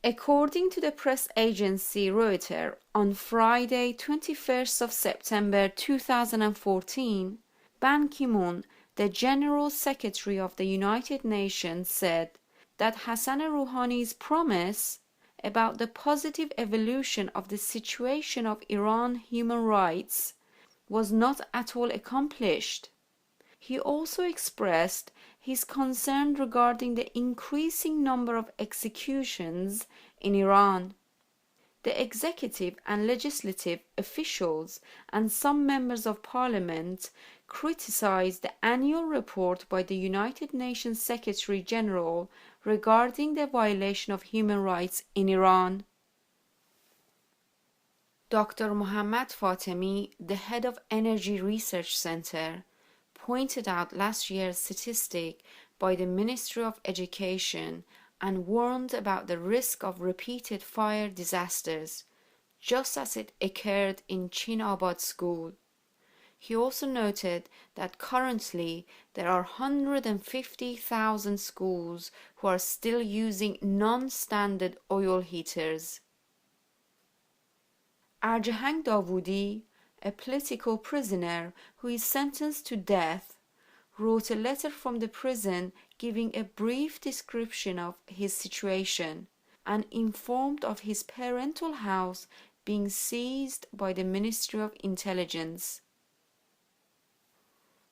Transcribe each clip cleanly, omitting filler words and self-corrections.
According to the press agency Reuters, on Friday, 21st of September 2014, Ban Ki-moon, the General Secretary of the United Nations, said that Hassan Rouhani's promise about the positive evolution of the situation of Iran human rights was not at all accomplished. He also expressed his concern regarding the increasing number of executions in Iran. The executive and legislative officials and some members of parliament criticized the annual report by the United Nations Secretary General regarding the violation of human rights in Iran. Dr. Mohammad Fatemi, the head of Energy Research Center, pointed out last year's statistic by the Ministry of Education and warned about the risk of repeated fire disasters, just as it occurred in Chinabad school. He also noted that currently there are 150,000 schools who are still using non-standard oil heaters. Arjahang Davoudi, a political prisoner who is sentenced to death, wrote a letter from the prison giving a brief description of his situation and informed of his parental house being seized by the Ministry of Intelligence.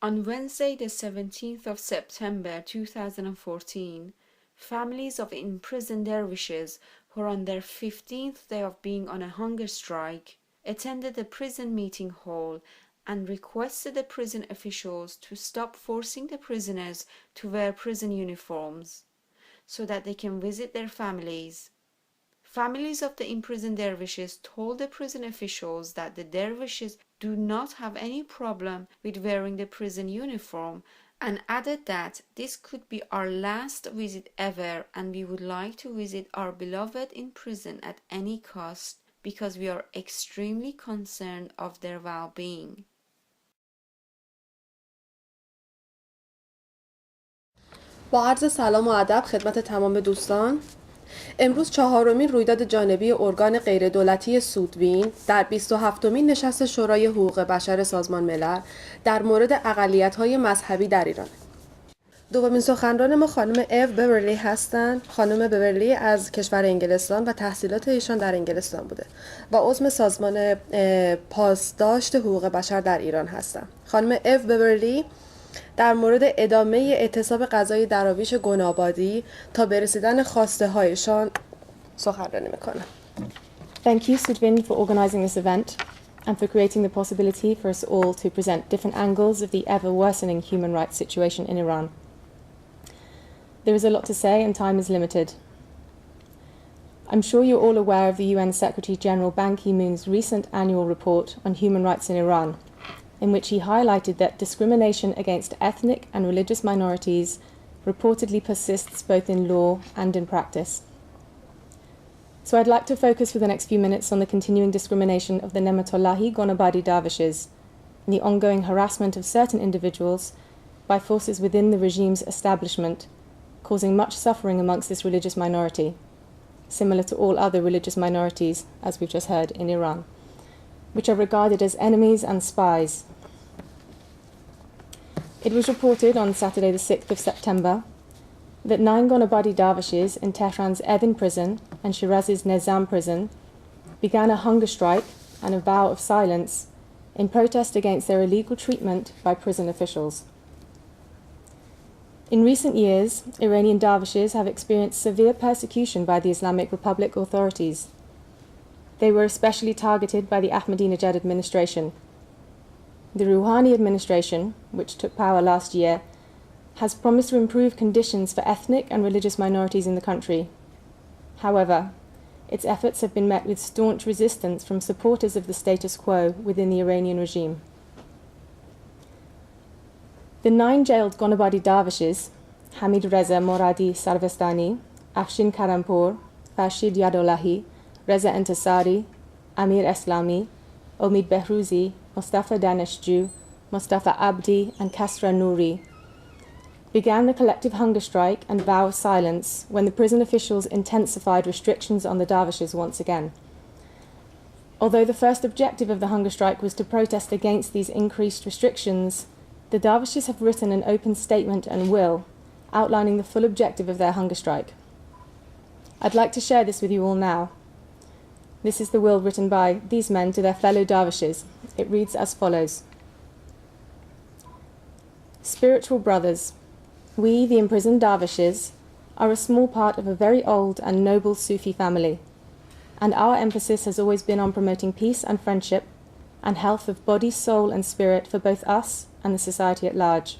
On Wednesday, the 17th of September 2014, families of imprisoned dervishes who are on their 15th day of being on a hunger strike attended the prison meeting hall and requested the prison officials to stop forcing the prisoners to wear prison uniforms so that they can visit their families. Families of the imprisoned dervishes told the prison officials that the dervishes do not have any problem with wearing the prison uniform and added that this could be our last visit ever and we would like to visit our beloved in prison at any cost because we are extremely concerned of their well-being. با عرض سلام و ادب خدمت تمام دوستان، امروز چهارمین رویداد جانبی ارگان غیردولتی سودوین در 27مین نشست شورای حقوق بشر سازمان ملل در مورد اقلیت‌های مذهبی در ایران. دومین سخنران ما خانم ایو بورلی هستند. خانم بورلی از کشور انگلستان و تحصیلات ایشان در انگلستان بوده و عضو سازمان پاسداشت حقوق بشر در ایران هستند. خانم ایو بورلی در مورد ادامه اعتصاب غذای دراویش گنابادی تا به رسیدن خواسته هایشان سخنرانی میکنه. Thank you, Sudvin, for organizing this event and for creating the possibility for us all to present different angles of the ever-worsening human rights situation in Iran. There is a lot to say and time is limited. I'm sure you're all aware of the UN Secretary-General Ban Ki-moon's recent annual report on human rights in Iran, in which he highlighted that discrimination against ethnic and religious minorities reportedly persists both in law and in practice. So I'd like to focus for the next few minutes on the continuing discrimination of the Nematollahi Gonabadi dervishes and the ongoing harassment of certain individuals by forces within the regime's establishment, causing much suffering amongst this religious minority, similar to all other religious minorities, as we've just heard, in Iran, which are regarded as enemies and spies. It was reported on Saturday the 6th of September that 9 Gonabadi dervishes in Tehran's Evin prison and Shiraz's Nizam prison began a hunger strike and a vow of silence in protest against their illegal treatment by prison officials. In recent years, Iranian dervishes have experienced severe persecution by the Islamic Republic authorities. They were especially targeted by the Ahmadinejad administration. The Rouhani administration, which took power last year, has promised to improve conditions for ethnic and religious minorities in the country. However, its efforts have been met with staunch resistance from supporters of the status quo within the Iranian regime. The 9 jailed Gonabadi dervishes, Hamid Reza Moradi Sarvestani, Afshin Karampur, Farshid Yadolahi, Reza Entasari, Amir Eslami, Omid Behrouzi, Mustafa Daneshju, Mustafa Abdi, and Kasra Nouri, began the collective hunger strike and vow of silence when the prison officials intensified restrictions on the dervishes once again. Although the first objective of the hunger strike was to protest against these increased restrictions, the dervishes have written an open statement and will, outlining the full objective of their hunger strike. I'd like to share this with you all now. This is the will written by these men to their fellow dervishes. It reads as follows. Spiritual brothers, we, the imprisoned dervishes, are a small part of a very old and noble Sufi family, and our emphasis has always been on promoting peace and friendship and health of body, soul and spirit for both us and the society at large.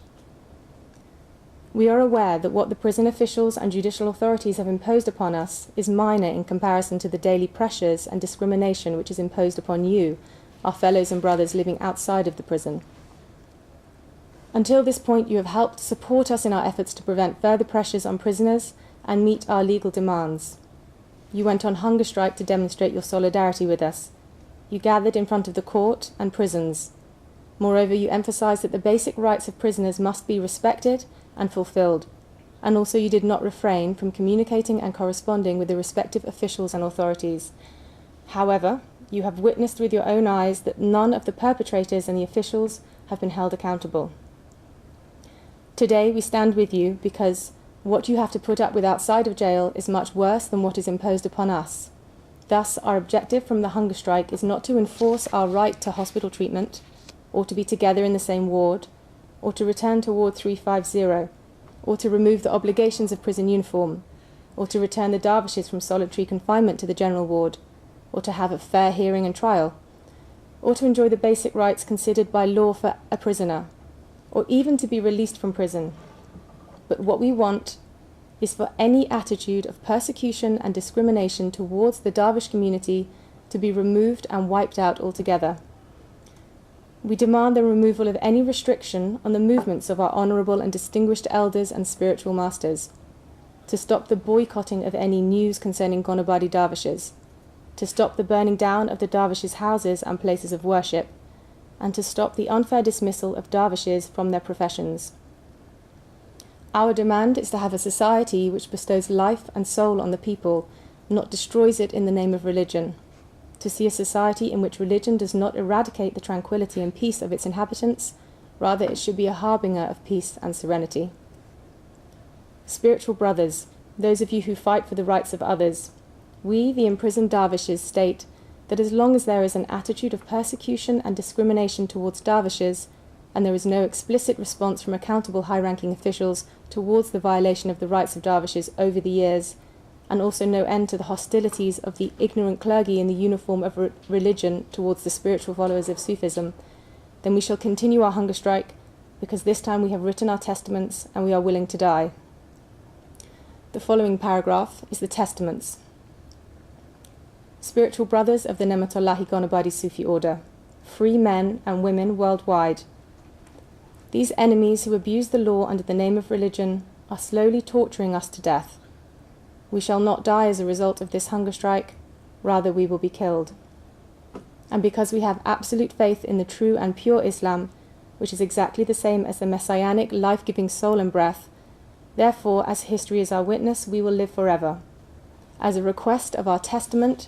We are aware that what the prison officials and judicial authorities have imposed upon us is minor in comparison to the daily pressures and discrimination which is imposed upon you, our fellows and brothers living outside of the prison. Until this point, you have helped support us in our efforts to prevent further pressures on prisoners and meet our legal demands. You went on hunger strike to demonstrate your solidarity with us. You gathered in front of the court and prisons. Moreover, you emphasized that the basic rights of prisoners must be respected and fulfilled, and also you did not refrain from communicating and corresponding with the respective officials and authorities. However, you have witnessed with your own eyes that none of the perpetrators and the officials have been held accountable. Today we stand with you because what you have to put up with outside of jail is much worse than what is imposed upon us. Thus, our objective from the hunger strike is not to enforce our right to hospital treatment, or to be together in the same ward, or to return to Ward 350, or to remove the obligations of prison uniform, or to return the dervishes from solitary confinement to the general ward, or to have a fair hearing and trial, or to enjoy the basic rights considered by law for a prisoner, or even to be released from prison. But what we want is for any attitude of persecution and discrimination towards the Dervish community to be removed and wiped out altogether. We demand the removal of any restriction on the movements of our honourable and distinguished elders and spiritual masters, to stop the boycotting of any news concerning Gonobadi dervishes, to stop the burning down of the dervishes' houses and places of worship, and to stop the unfair dismissal of dervishes from their professions. Our demand is to have a society which bestows life and soul on the people, not destroys it in the name of religion. To see a society in which religion does not eradicate the tranquility and peace of its inhabitants, rather it should be a harbinger of peace and serenity. Spiritual brothers, those of you who fight for the rights of others, we, the imprisoned dervishes, state that as long as there is an attitude of persecution and discrimination towards dervishes, and there is no explicit response from accountable high-ranking officials towards the violation of the rights of dervishes over the years, and also no end to the hostilities of the ignorant clergy in the uniform of religion towards the spiritual followers of Sufism, then we shall continue our hunger strike, because this time we have written our testaments and we are willing to die. The following paragraph is the testaments. Spiritual brothers of the Nematollahi Gonobadi Sufi order, free men and women worldwide. These enemies who abuse the law under the name of religion are slowly torturing us to death. We shall not die as a result of this hunger strike, rather we will be killed. And because we have absolute faith in the true and pure Islam, which is exactly the same as the messianic life-giving soul and breath, therefore, as history is our witness, we will live forever. As a request of our testament,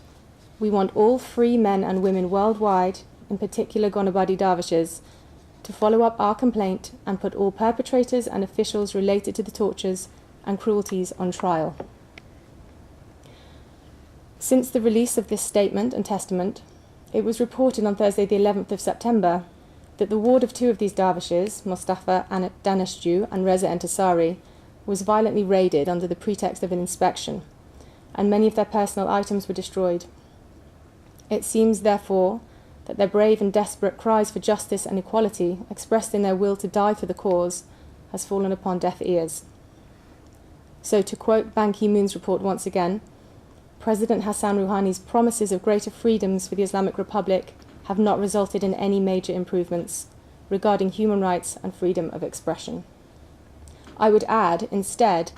we want all free men and women worldwide, in particular Gonobadi dervishes, to follow up our complaint and put all perpetrators and officials related to the tortures and cruelties on trial. Since the release of this statement and testament, it was reported on Thursday the 11th of September that the ward of two of these dervishes, Mustafa Daneshju and Reza Entasari, was violently raided under the pretext of an inspection, and many of their personal items were destroyed. It seems, therefore, that their brave and desperate cries for justice and equality, expressed in their will to die for the cause, has fallen upon deaf ears. So, to quote Ban Ki-moon's report once again, President Hassan Rouhani's promises of greater freedoms for the Islamic Republic have not resulted in any major improvements regarding human rights and freedom of expression. I would add, instead,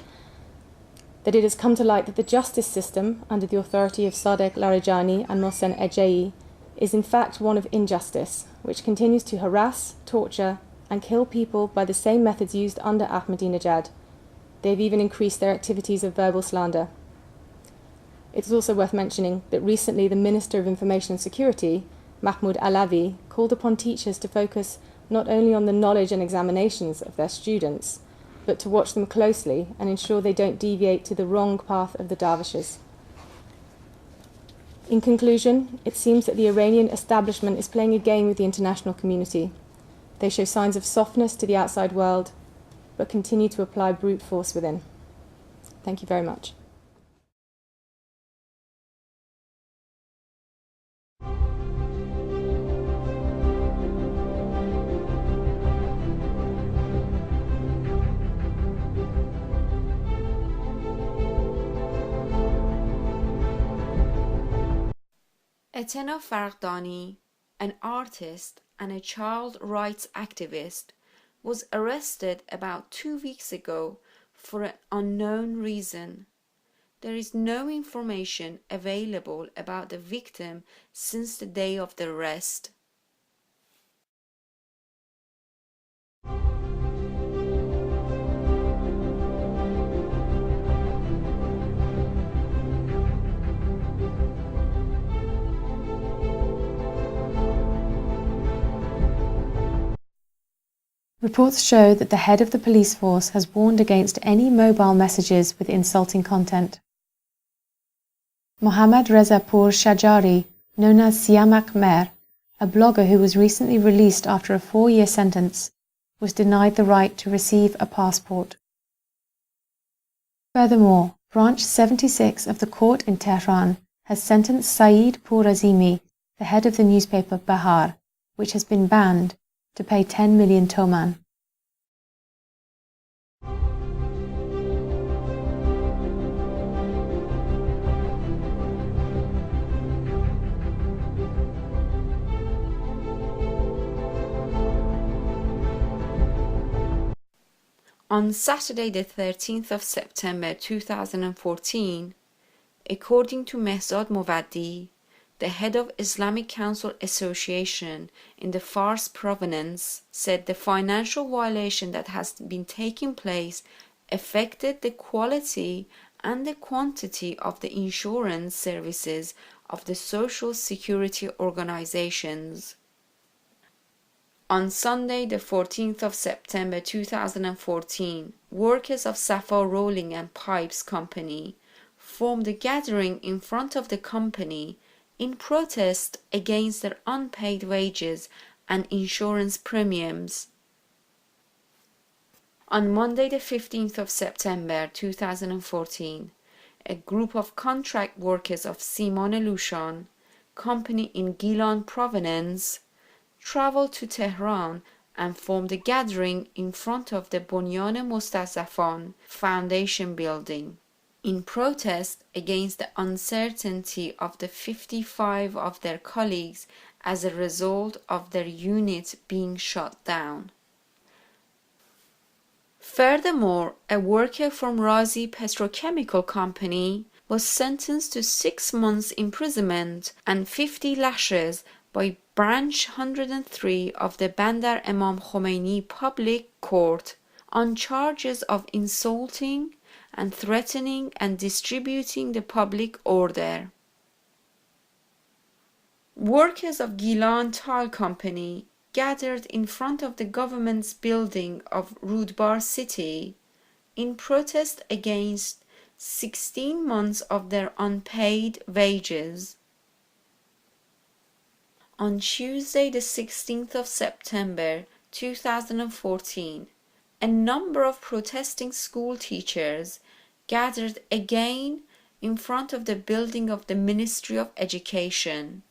that it has come to light that the justice system, under the authority of Sadegh Larijani and Mohsen Ejei, is in fact one of injustice, which continues to harass, torture, and kill people by the same methods used under Ahmadinejad. They've even increased their activities of verbal slander. It's also worth mentioning that recently the Minister of Information and Security, Mahmoud Alavi, called upon teachers to focus not only on the knowledge and examinations of their students, but to watch them closely and ensure they don't deviate to the wrong path of the dervishes. In conclusion, it seems that the Iranian establishment is playing a game with the international community. They show signs of softness to the outside world, but continue to apply brute force within. Thank you very much. Etena Fargdani, an artist and a child rights activist, was arrested about 2 weeks ago for an unknown reason. There is no information available about the victim since the day of the arrest. Reports show that the head of the police force has warned against any mobile messages with insulting content. Mohammad Reza Pour Shajari, known as Siamak Mer, a blogger who was recently released after a 4-year sentence, was denied the right to receive a passport. Furthermore, Branch 76 of the court in Tehran has sentenced Saeed Pourazimi, the head of the newspaper Bahar, which has been banned, to pay 10 million toman. On Saturday the 13th of September 2014, according to Mehzad Mowaddi, the head of Islamic Council Association in the Fars province, said the financial violation that has been taking place affected the quality and the quantity of the insurance services of the social security organizations. On Sunday, the 14th of September 2014, workers of Safa Rolling and Pipes Company formed a gathering in front of the company in protest against their unpaid wages and insurance premiums. On Monday, the 15th of September 2014, a group of contract workers of Siman Lushan company in Gilan province traveled to Tehran and formed a gathering in front of the Bunyan Mustazafan Foundation building in protest against the uncertainty of the 55 of their colleagues as a result of their unit being shut down. Furthermore, a worker from Razi Petrochemical Company was sentenced to 6 months imprisonment and 50 lashes by Branch 103 of the Bandar Imam Khomeini Public Court on charges of insulting and threatening and distributing the public order. Workers of Gilan Tile Company gathered in front of the government's building of Rudbar City in protest against 16 months of their unpaid wages. On Tuesday, the 16th of September 2014, a number of protesting school teachers gathered again in front of the building of the Ministry of Education.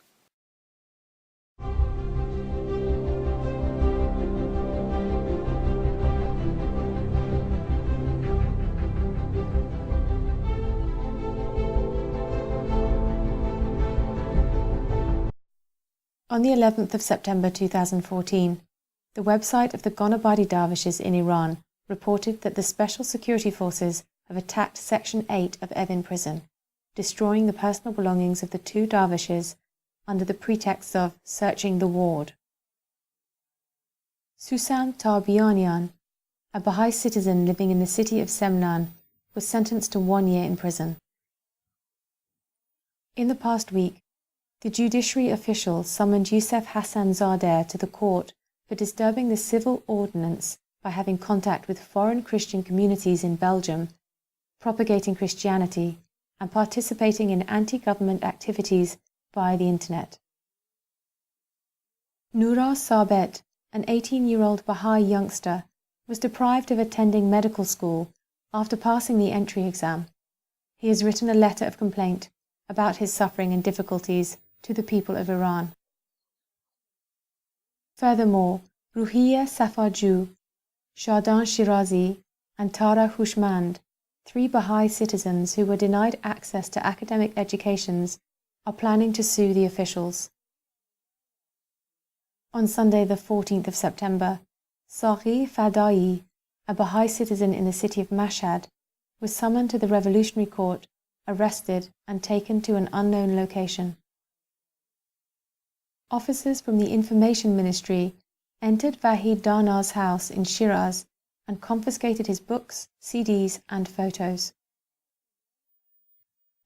On the 11th of September 2014, the website of the Gonabadi Dervishes in Iran reported that the Special Security Forces have attacked Section 8 of Evin Prison, destroying the personal belongings of the 2 dervishes under the pretext of searching the ward. Susam Tarbianian, a Baha'i citizen living in the city of Semnan, was sentenced to 1 year in prison. In the past week, the judiciary officials summoned Youssef Hassan Zadeh to the court for disturbing the civil ordinance by having contact with foreign Christian communities in Belgium, propagating Christianity, and participating in anti-government activities via the internet. Noura Sabet, an 18-year-old Baha'i youngster, was deprived of attending medical school after passing the entry exam. He has written a letter of complaint about his suffering and difficulties to the people of Iran. Furthermore, Ruhiya Safarju, Shadan Shirazi, and Tara Hushmand, 3 Baha'i citizens who were denied access to academic educations, are planning to sue the officials. On Sunday the 14th of September, Sari Fadai, a Baha'i citizen in the city of Mashhad, was summoned to the Revolutionary Court, arrested and taken to an unknown location. Officers from the Information Ministry entered Vahid Dana's house in Shiraz and confiscated his books, CDs and photos.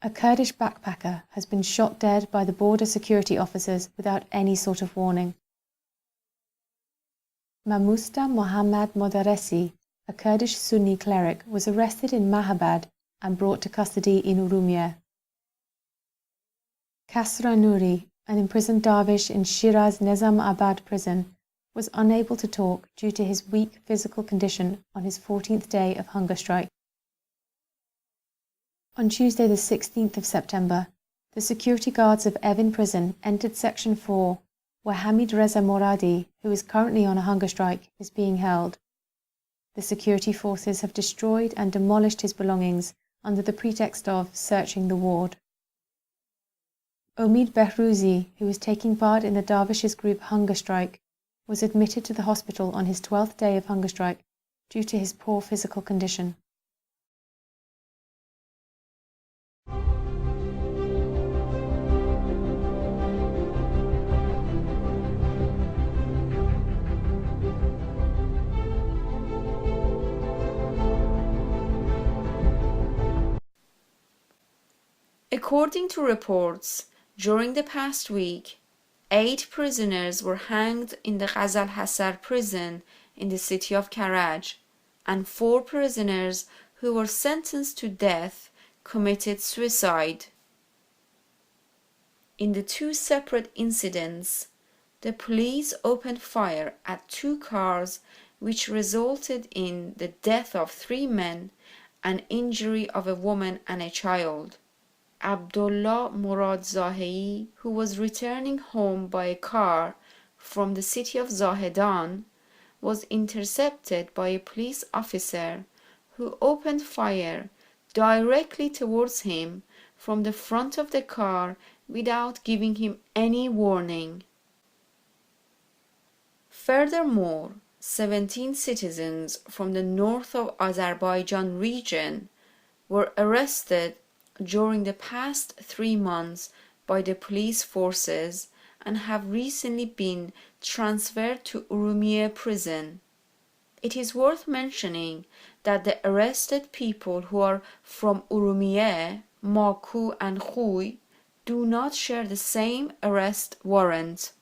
A Kurdish backpacker has been shot dead by the border security officers without any sort of warning. Mamusta Mohammad Modaresi, a Kurdish Sunni cleric, was arrested in Mahabad and brought to custody in Urumiyeh. Kasra Nouri, an imprisoned Darvish in Shiraz Nizam Abad prison, was unable to talk due to his weak physical condition on his 14th day of hunger strike. On Tuesday the 16th of September, the security guards of Evin prison entered Section 4, where Hamid Reza Moradi, who is currently on a hunger strike, is being held. The security forces have destroyed and demolished his belongings under the pretext of searching the ward. Omid Behrouzi, who was taking part in the Dervishes group hunger strike, was admitted to the hospital on his 12th day of hunger strike due to his poor physical condition. According to reports, during the past week, 8 prisoners were hanged in the Ghazal Hasar prison in the city of Karaj, and 4 prisoners who were sentenced to death committed suicide. In the 2 separate incidents, the police opened fire at 2 cars, which resulted in the death of 3 men and injury of a woman and a child. Abdullah Murad Zahei, who was returning home by a car from the city of Zahedan, was intercepted by a police officer who opened fire directly towards him from the front of the car without giving him any warning. Furthermore, 17 citizens from the north of Azerbaijan region were arrested during the past 3 months by the police forces and have recently been transferred to Urumiyeh prison. It is worth mentioning that the arrested people who are from Urumiyeh, Maku and Khoy do not share the same arrest warrant.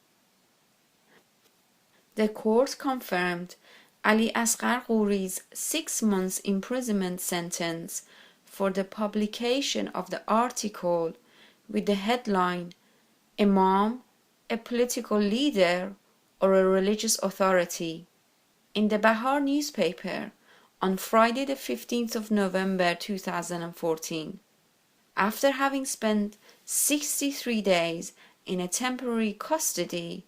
The court confirmed Ali Asghar Ghuri's 6 months imprisonment sentence for the publication of the article with the headline "Imam, a political leader or a religious authority" in the Bahar newspaper on Friday the 15th of November 2014. After having spent 63 days in a temporary custody,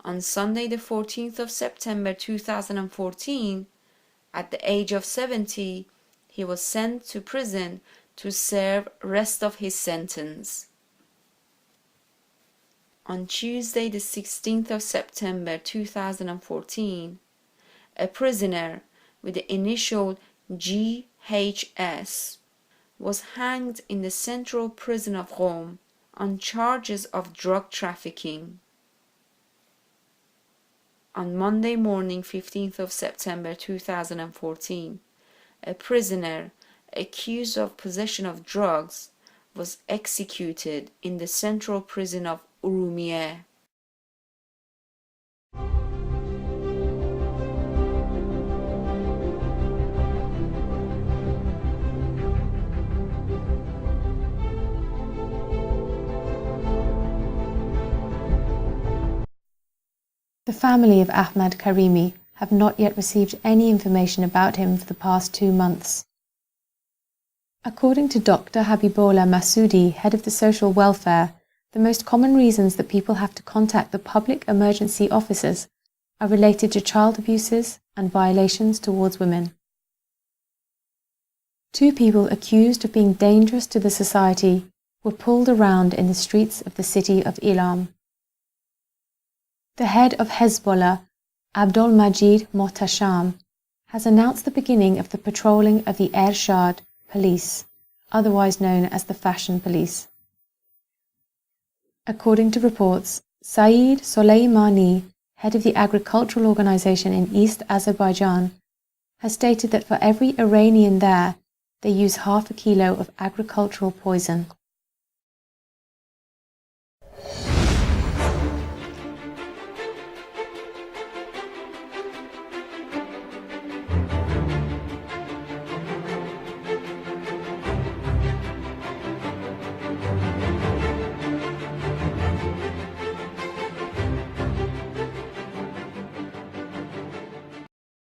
on Sunday the 14th of September 2014, at the age of 70, he was sent to prison to serve rest of his sentence. On Tuesday the 16th of September 2014, a prisoner with the initial GHS was hanged in the central prison of Rome on charges of drug trafficking. on Monday morning, 15th of September 2014, a prisoner accused of possession of drugs was executed in the central prison of Urumie. The family of Ahmad Karimi have not yet received any information about him for the past 2 months. According to Dr. Habibola Masoudi, head of the social welfare, the most common reasons that people have to contact the public emergency officers are related to child abuses and violations towards women. 2 people accused of being dangerous to the society were pulled around in the streets of the city of Ilam. The head of Hezbollah, Abdolmajid Mohtasham, has announced the beginning of the patrolling of the Ershad police, otherwise known as the fashion police. According to reports, Saeed Soleimani, head of the agricultural organization in East Azerbaijan, has stated that for every Iranian there, they use half a kilo of agricultural poison.